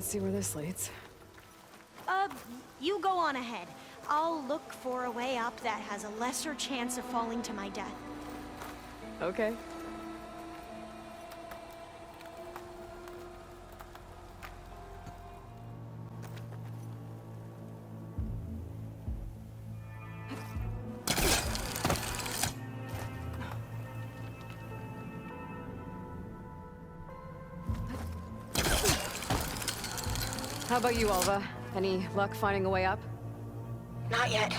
see where this leads. You go on ahead. I'll look for a way up that has a lesser chance of falling to my death. Okay. How about you, Alva? Any luck finding a way up? Not yet.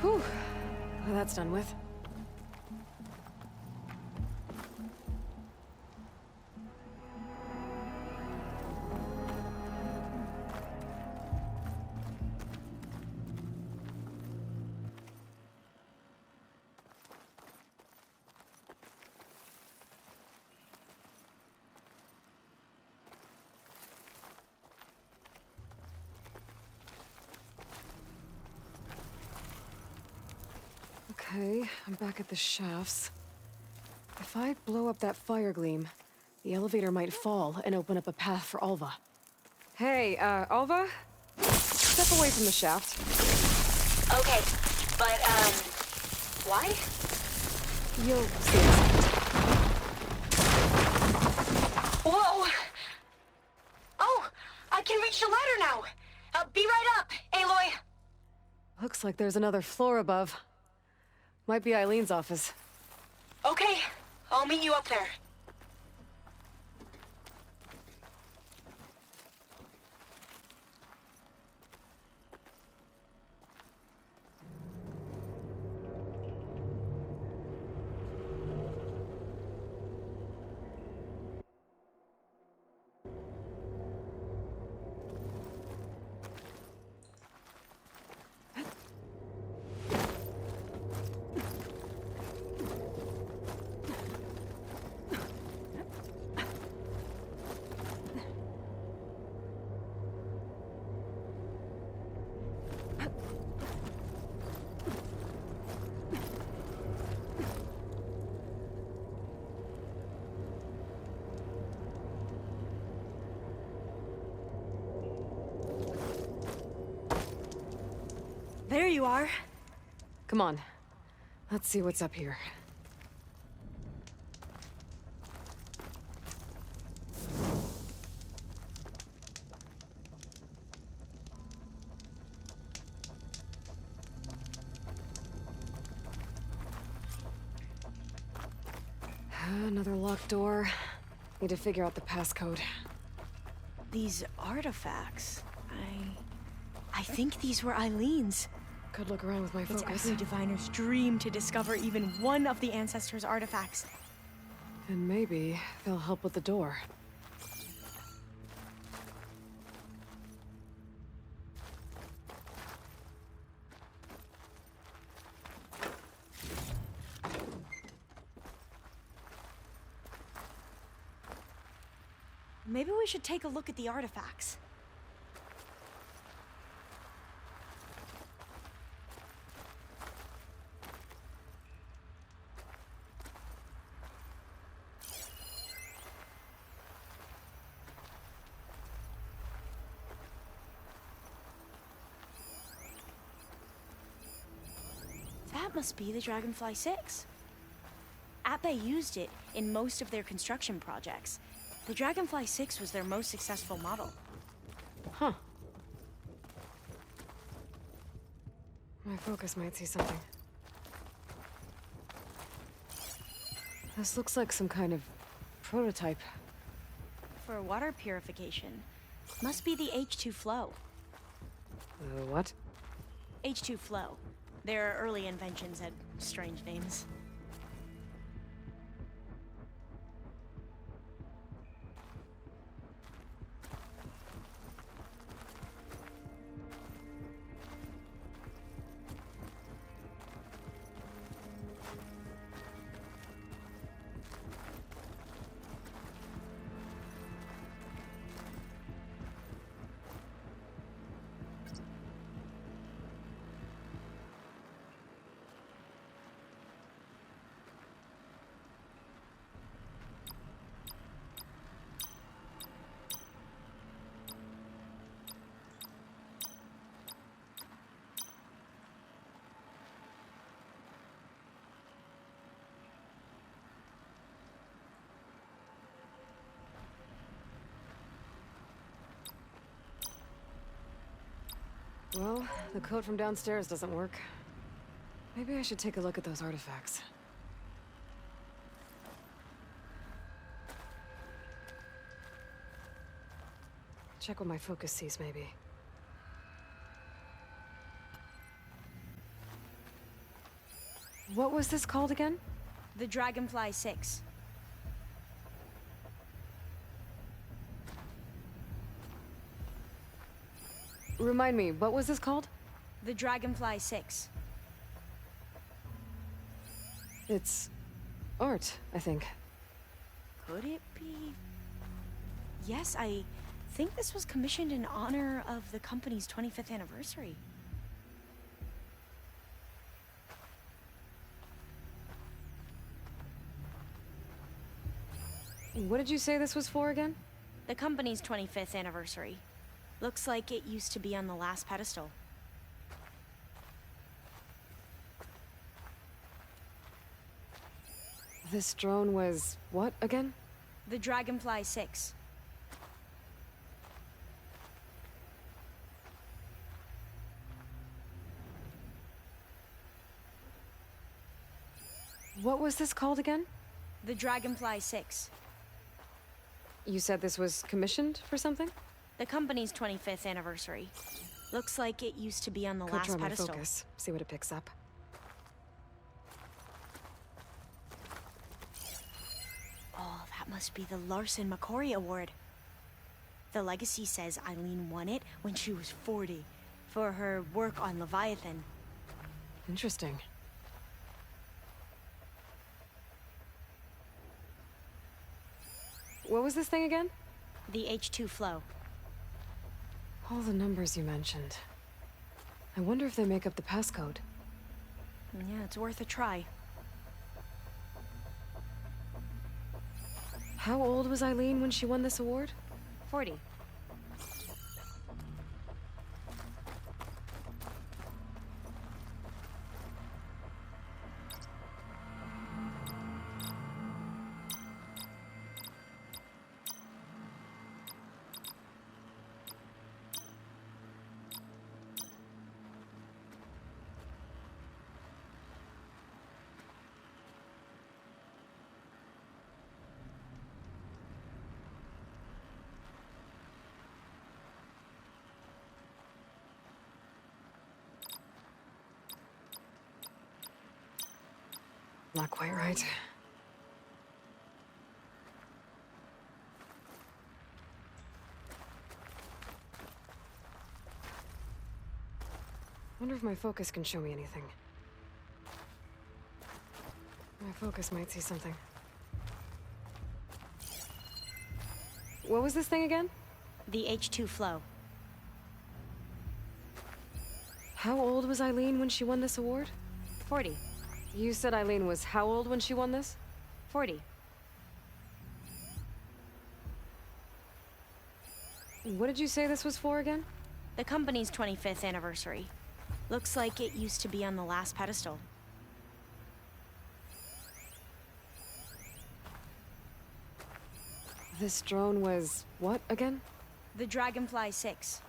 Whew. Well, that's done with. Okay, I'm back at the shafts. If I blow up that fire gleam, the elevator might fall and open up a path for Alva. Hey, Alva? Step away from the shaft. Okay, but, why? You'll see in a second. Whoa! Oh, I can reach the ladder now! Be right up, Aloy! Looks like there's another floor above. Might be Eileen's office. Okay, I'll meet you up there. There you are. Come on. Let's see what's up here. Another locked door. Need to figure out the passcode. These artifacts, I think these were Eileen's. Could look around with my It's focus. every diviner's dream to discover even one of the ancestors' artifacts. And maybe they'll help with the door. Maybe we should take a look at the artifacts. That must be the Dragonfly 6. Ape used it in most of their construction projects. The Dragonfly 6 was their most successful model. Huh. My focus might see something. This looks like some kind of prototype. For water purification, must be the H2 flow. What? H2 flow. Their early inventions had strange names. Well, the code from downstairs doesn't work. Maybe I should take a look at those artifacts. Check what my focus sees, maybe. What was this called again? The Dragonfly 6. Remind me, what was this called? The Dragonfly 6. It's art, I think. Could it be? Yes, I think this was commissioned in honor of the company's 25th anniversary. What did you say this was for again? The company's 25th anniversary. Looks like it used to be on the last pedestal. This drone was what again? The Dragonfly 6. What was this called again? The Dragonfly 6. You said this was commissioned for something? The company's 25th anniversary. Looks like it used to be on the Could last try my pedestal. focus, see what it picks up. Oh, that must be the Larson McCory Award. The legacy says Eileen won it when she was 40 for her work on Leviathan. Interesting. What was this thing again? The H2 flow. All the numbers you mentioned. I wonder if they make up the passcode. Yeah, it's worth a try. How old was Eileen when she won this award? 40. Not quite right. Wonder if my focus can show me anything. My focus might see something. What was this thing again? The H2 flow. How old was Eileen when she won this award? 40. You said Eileen was how old when she won this? 40. What did you say this was for again? The company's 25th anniversary. Looks like it used to be on the last pedestal. This drone was what again? The Dragonfly 6.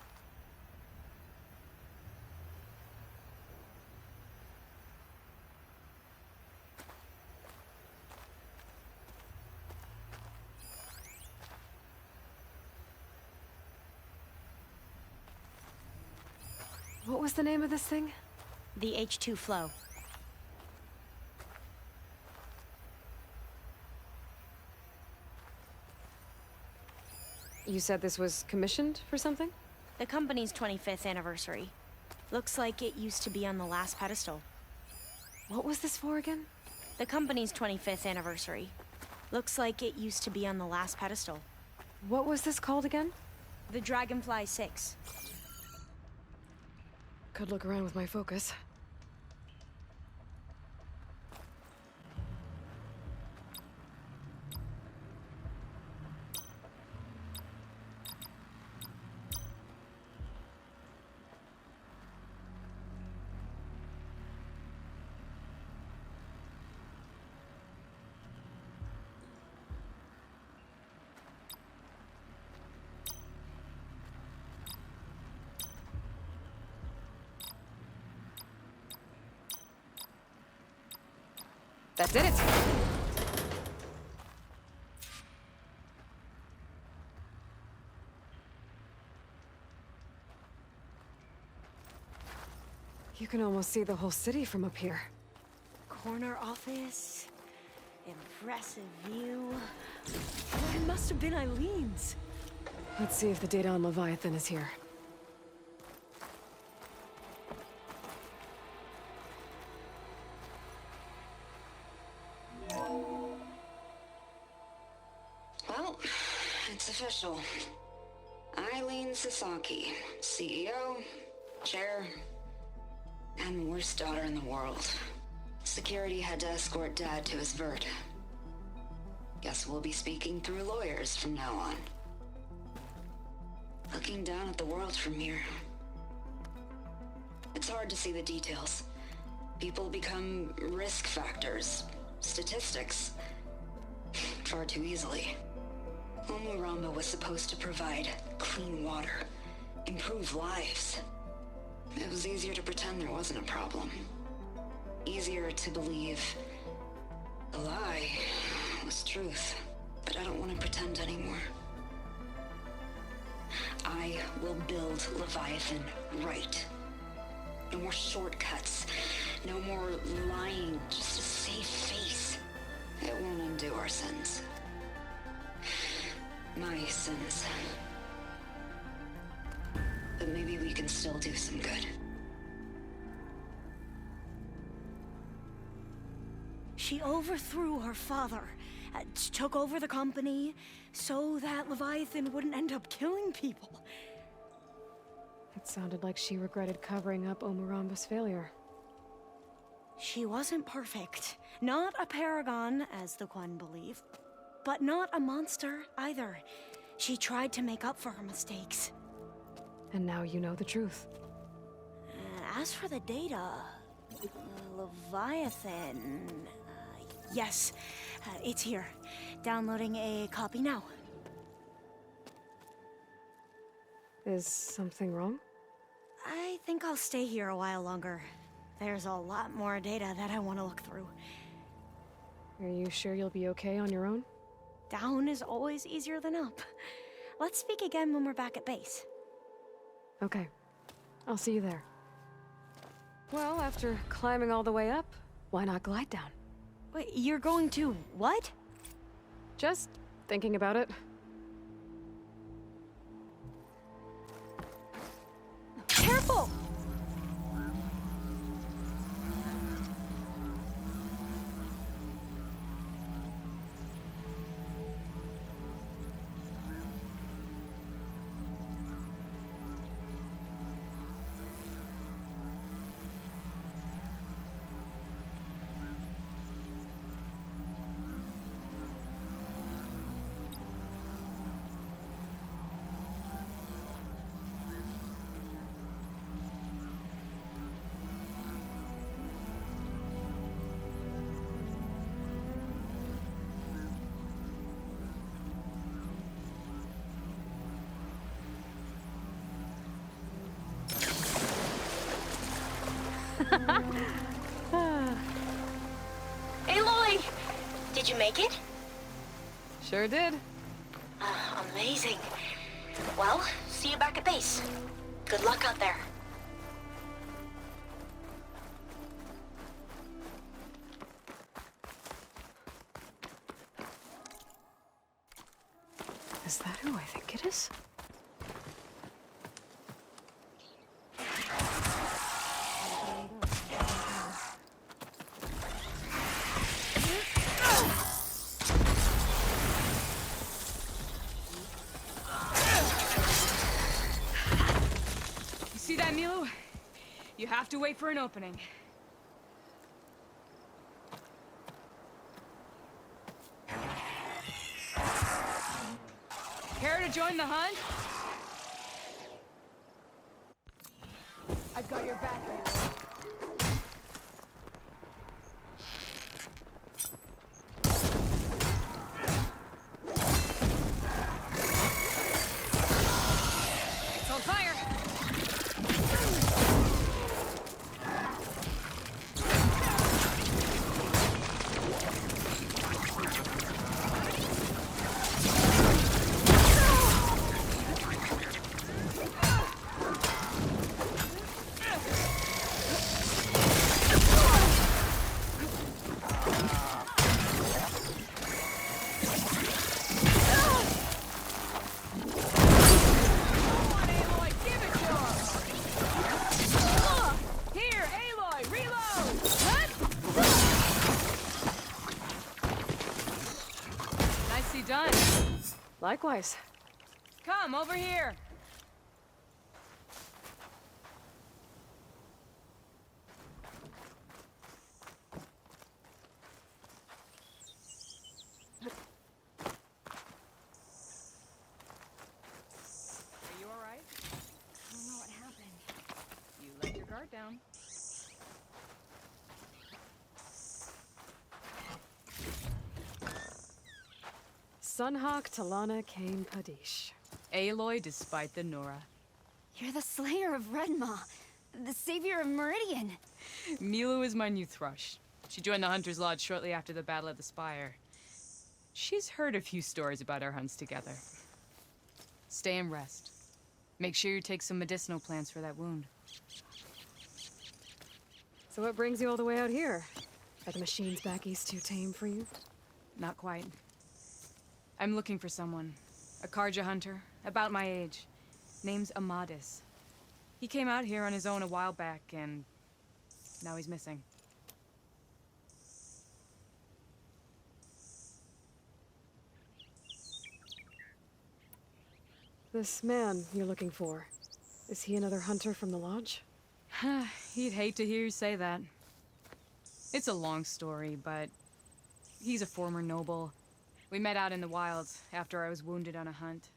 What was the name of this thing? The H2 flow. You said this was commissioned for something? The company's 25th anniversary. Looks like it used to be on the last pedestal. What was this for again? The company's 25th anniversary. Looks like it used to be on the last pedestal. What was this called again? The Dragonfly 6. Could look around with my focus. That did it! You can almost see the whole city from up here. Corner office. Impressive view. It must have been Eileen's. Let's see if the data on Leviathan is here. Well, it's official. Eileen Sasaki, CEO, chair, and worst daughter in the world. Security had to escort Dad to his vert. Guess we'll be speaking through lawyers from now on. Looking down at the world from here. It's hard to see the details. People become risk factors, statistics, far too easily. Omuramba was supposed to provide clean water, improve lives. It was easier to pretend there wasn't a problem. Easier to believe the lie was truth. But I don't want to pretend anymore. I will build Leviathan right. No more shortcuts. No more lying just to save face. It won't undo our sins. My sins. But maybe we can still do some good. She overthrew her father, took over the company, so that Leviathan wouldn't end up killing people. It sounded like she regretted covering up Omuramba's failure. She wasn't perfect. Not a paragon, as the Quan believe. But not a monster, either. She tried to make up for her mistakes. And now you know the truth. As for the data... Leviathan... yes, it's here. Downloading a copy now. Is something wrong? I think I'll stay here a while longer. There's a lot more data that I want to look through. Are you sure you'll be okay on your own? Down is always easier than up. Let's speak again when we're back at base. Okay. I'll see you there. Well, after climbing all the way up, why not glide down? Wait, you're going to what? Just thinking about it. Careful! Aloy! Did you make it? Sure did. Amazing. Well, see you back at base. Good luck out there. Is that who I think it is? You see that, Milo? You have to wait for an opening. Care to join the hunt? I've got your back, Milo. It's on fire! Likewise. Come, over here! Are you alright? I don't know what happened. You let your guard down. Sunhawk Talana Kane Padish. Aloy despite the Nora. You're the slayer of Redmaw, the savior of Meridian. Milu is my new thrush. She joined the Hunter's Lodge shortly after the Battle of the Spire. She's heard a few stories about our hunts together. Stay and rest. Make sure you take some medicinal plants for that wound. So what brings you all the way out here? Are the machines back east too tame for you? Not quite. I'm looking for someone. A Karja hunter, about my age. Name's Amadis. He came out here on his own a while back, and now he's missing. This man you're looking for, is he another hunter from the lodge? He'd hate to hear you say that. It's a long story, but he's a former noble. We met out in the wilds after I was wounded on a hunt.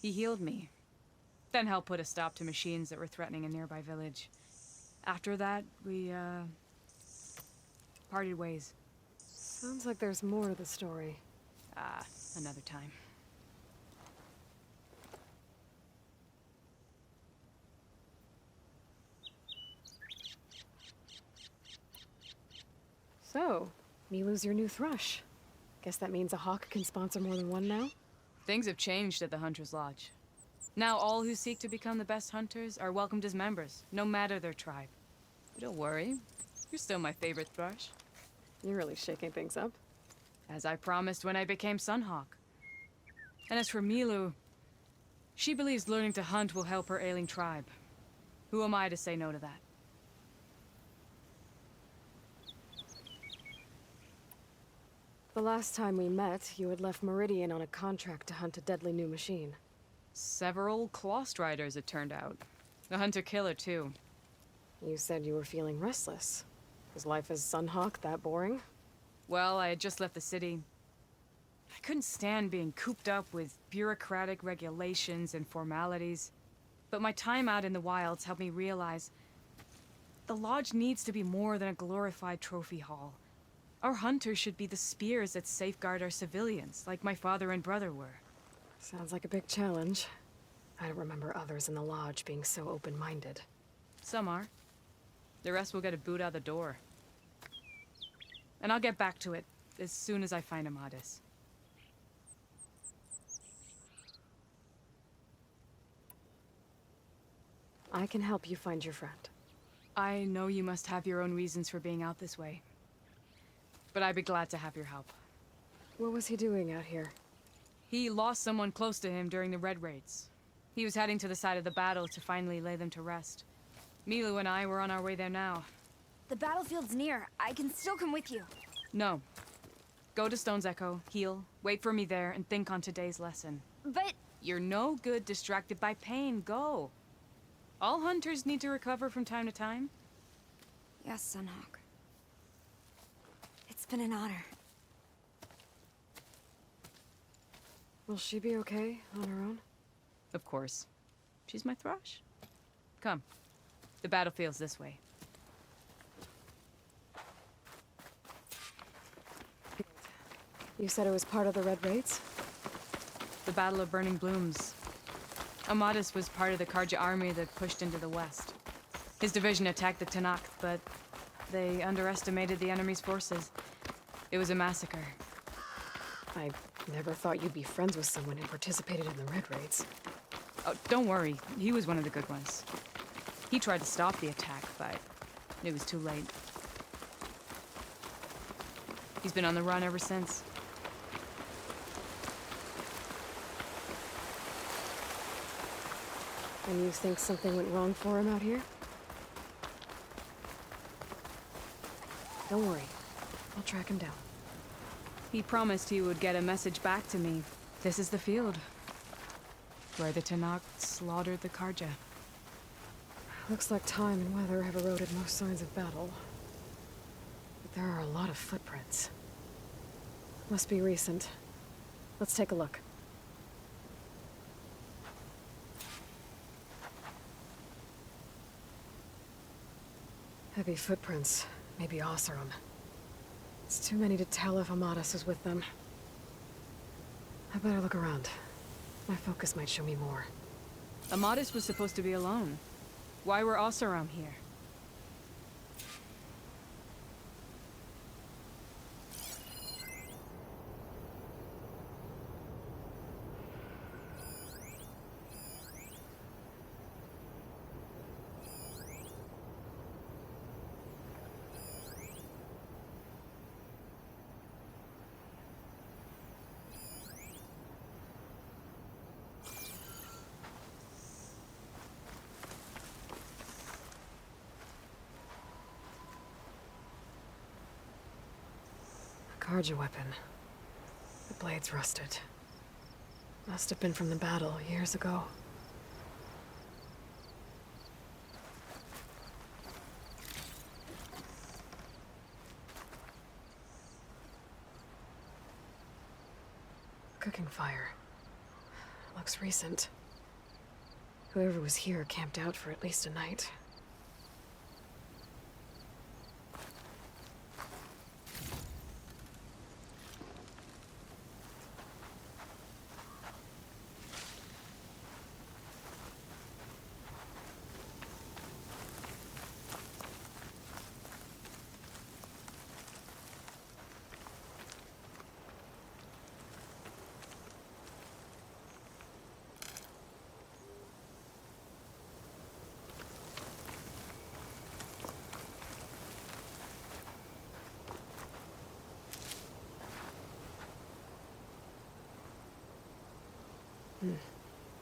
He healed me, then helped put a stop to machines that were threatening a nearby village. After that, we, parted ways. Sounds like there's more to the story. Another time. So, Milu's your new thrush. Guess that means a hawk can sponsor more than one now? Things have changed at the Hunter's Lodge. Now all who seek to become the best hunters are welcomed as members, no matter their tribe. But don't worry, you're still my favorite thrush. You're really shaking things up. As I promised when I became Sunhawk. And as for Milu, she believes learning to hunt will help her ailing tribe. Who am I to say no to that? The last time we met, you had left Meridian on a contract to hunt a deadly new machine. Several Clost Riders, it turned out. A hunter-killer, too. You said you were feeling restless. Was life as Sunhawk that boring? Well, I had just left the city. I couldn't stand being cooped up with bureaucratic regulations and formalities. But my time out in the wilds helped me realize the lodge needs to be more than a glorified trophy hall. Our hunters should be the spears that safeguard our civilians, like my father and brother were. Sounds like a big challenge. I don't remember others in the lodge being so open-minded. Some are. The rest will get a boot out the door. And I'll get back to it as soon as I find Amadis. I can help you find your friend. I know you must have your own reasons for being out this way. But I'd be glad to have your help. What was he doing out here? He lost someone close to him during the Red Raids. He was heading to the side of the battle to finally lay them to rest. Milu and I were on our way there now. The battlefield's near. I can still come with you. No. Go to Stone's Echo, heal, wait for me there, and think on today's lesson. But... You're no good distracted by pain. Go. All hunters need to recover from time to time. Yes, Sunhawk. It's been an honor. Will she be okay on her own? Of course. She's my thrush. Come. The battlefield's this way. You said it was part of the Red Raids? The Battle of Burning Blooms. Amadis was part of the Karja army that pushed into the west. His division attacked the Tanakh, but they underestimated the enemy's forces. It was a massacre. I never thought you'd be friends with someone who participated in the Red Raids. Oh, don't worry. He was one of the good ones. He tried to stop the attack, but it was too late. He's been on the run ever since. And you think something went wrong for him out here? Don't worry. I'll track him down. He promised he would get a message back to me, This is the field, where the Tenakth slaughtered the Karja. Looks like time and weather have eroded most signs of battle. But there are a lot of footprints. Must be recent. Let's take a look. Heavy footprints. Maybe Oseram. It's too many to tell if Amadas is with them. I better look around. My focus might show me more. Amadis was supposed to be alone. Why were Oseram here? Karja weapon. The blade's rusted. Must have been from the battle years ago. Cooking fire. Looks recent. Whoever was here camped out for at least a night.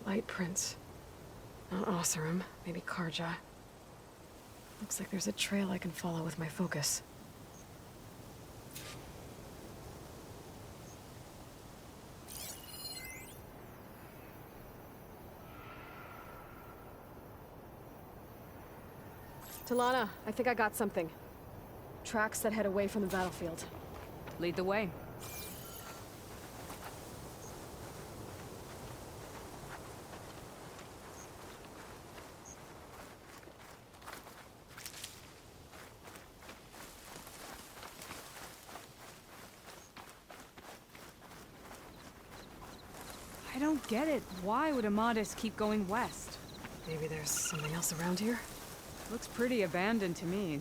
Light prints. Not Oseram, maybe Karja. Looks like there's a trail I can follow with my focus. Talana, I think I got something. Tracks that head away from the battlefield. Lead the way. I don't get it. Why would Amadis keep going west? Maybe there's something else around here? Looks pretty abandoned to me.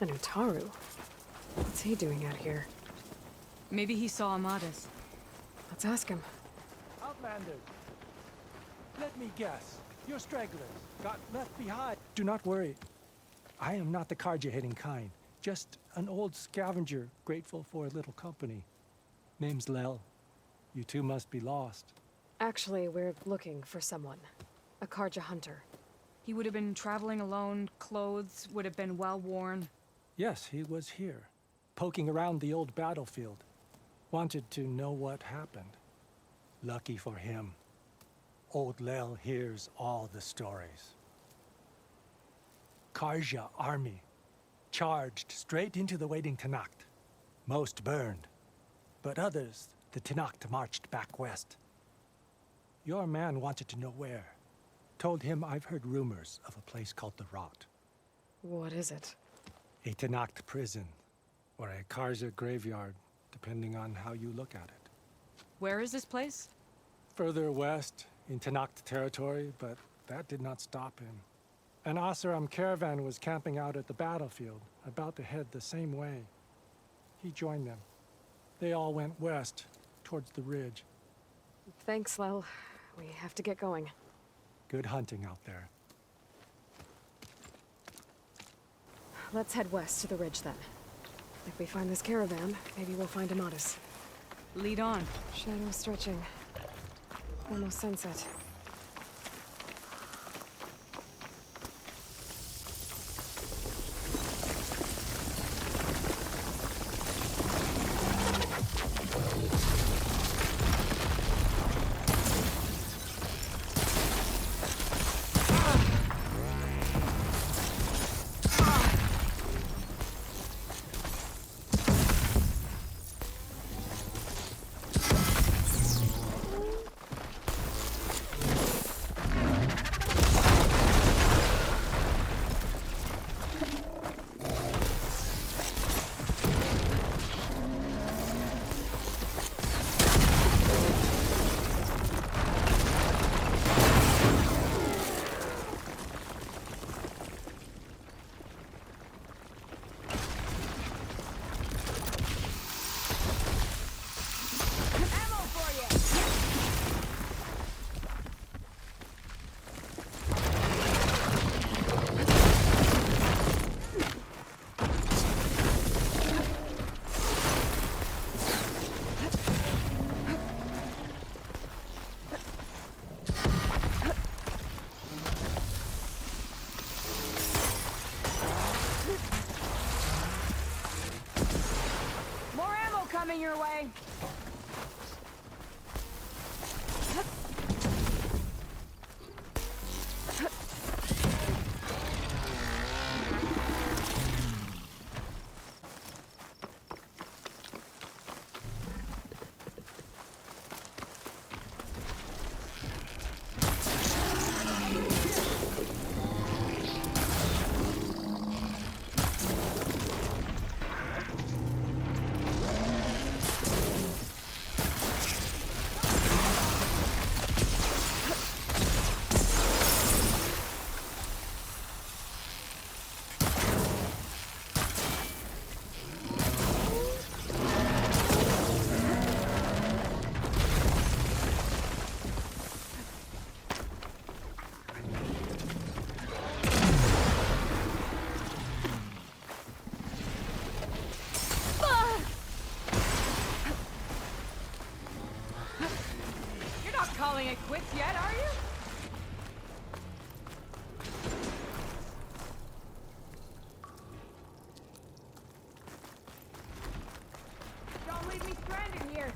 And Utaru. What's he doing out here? Maybe he saw Amadis. Let's ask him. Outlanders, let me guess. You're stragglers, got left behind. Do not worry. I am not the Karja-hating kind. Just an old scavenger grateful for a little company. Name's Lel. You two must be lost. Actually, we're looking for someone. A Karja hunter. He would have been traveling alone, clothes would have been well worn. Yes, he was here, poking around the old battlefield. Wanted to know what happened. Lucky for him, old Lel hears all the stories. Karja army charged straight into the waiting Tenakth. Most burned, but others, the Tenakth marched back west. Your man wanted to know where. Told him I've heard rumors of a place called the Rot. What is it? A Tenakth prison, or a Karja graveyard, depending on how you look at it. Where is this place? Further west, in Tenakth territory, but that did not stop him. An Oseram caravan was camping out at the battlefield, about to head the same way. He joined them. They all went west, towards the ridge. Thanks, Lel. We have to get going. Good hunting out there. Let's head west to the ridge then. If we find this caravan, maybe we'll find Amatis. Lead on. Shadow stretching. Almost sunset. Coming your way. Calling it quits yet, are you? Don't leave me stranded here.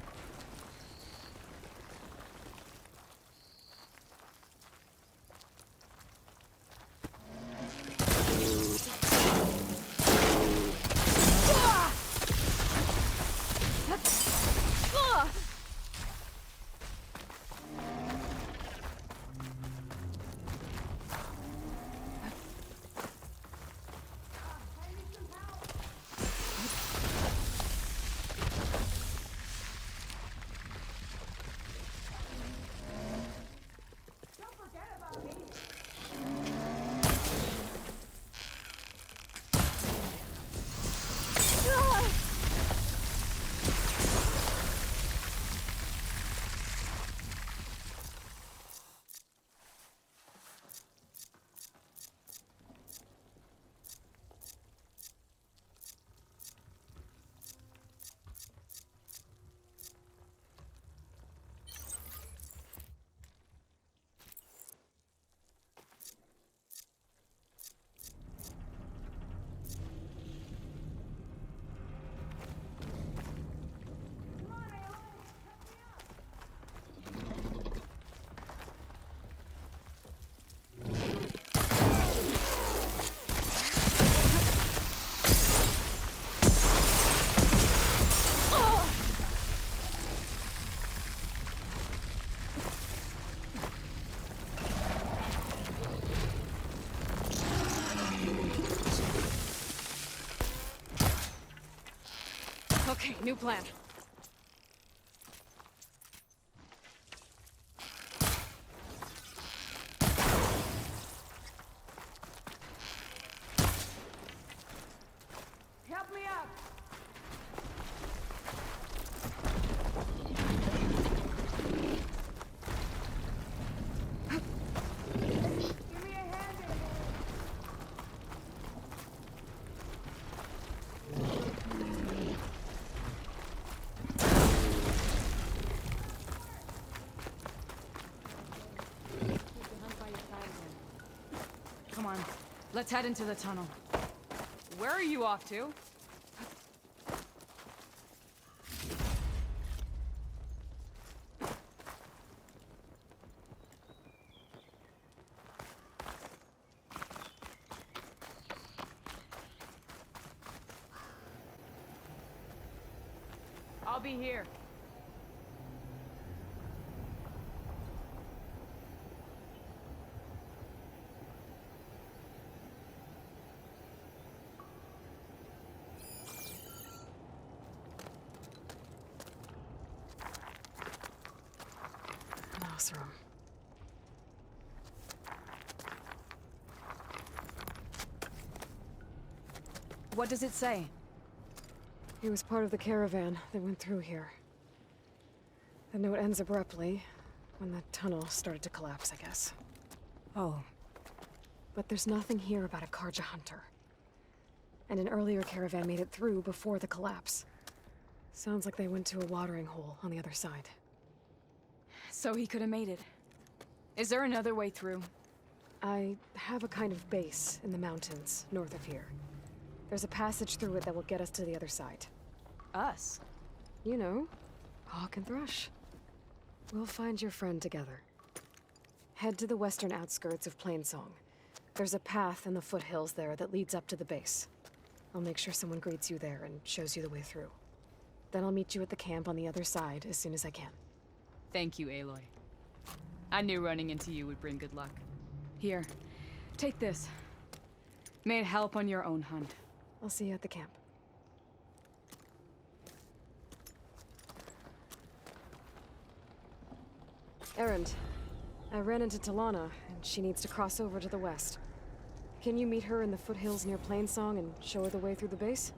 Okay, new plan. Help me up. Give me a hand in here. Let's head into the tunnel. Where are you off to? I'll be here. Classroom. What does it say? He was part of the caravan that went through here. The note ends abruptly, when the tunnel started to collapse, I guess. Oh. But there's nothing here about a Karja hunter. And an earlier caravan made it through before the collapse. Sounds like they went to a watering hole on the other side. So he could have made it. Is there another way through? I have a kind of base in the mountains, north of here. There's a passage through it that will get us to the other side. Us? You know, Hawk and Thrush. We'll find your friend together. Head to the western outskirts of Plainsong. There's a path in the foothills there that leads up to the base. I'll make sure someone greets you there and shows you the way through. Then I'll meet you at the camp on the other side as soon as I can. Thank you, Aloy. I knew running into you would bring good luck. Here, take this. May it help on your own hunt. I'll see you at the camp. Errand. I ran into Talana, and she needs to cross over to the west. Can you meet her in the foothills near Plainsong and show her the way through the base?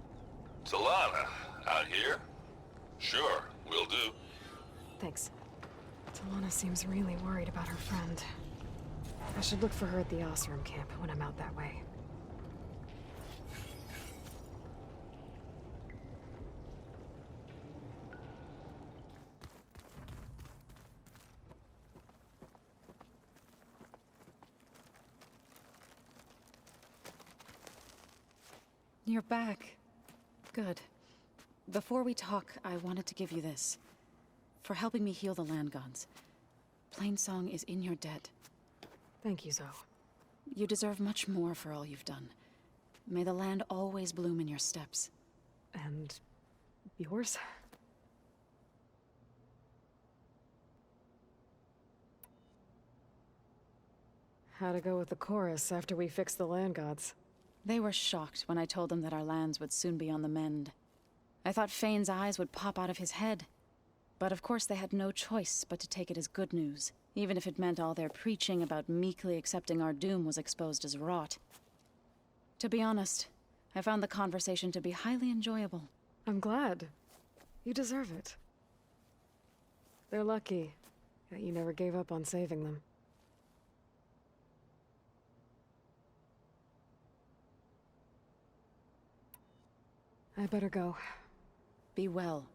Talana, out here? Sure, will do. Thanks. Talana seems really worried about her friend. I should look for her at the Osram camp when I'm out that way. You're back. Good. Before we talk, I wanted to give you this. For helping me heal the land gods. Plainsong is in your debt. Thank you, Zoe. You deserve much more for all you've done. May the land always bloom in your steps. And yours? How'd it go with the chorus after we fixed the land gods? They were shocked when I told them that our lands would soon be on the mend. I thought Fane's eyes would pop out of his head. But of course they had no choice but to take it as good news, even if it meant all their preaching about meekly accepting our doom was exposed as rot. To be honest, I found the conversation to be highly enjoyable. I'm glad. You deserve it. They're lucky that you never gave up on saving them. I better go. Be well.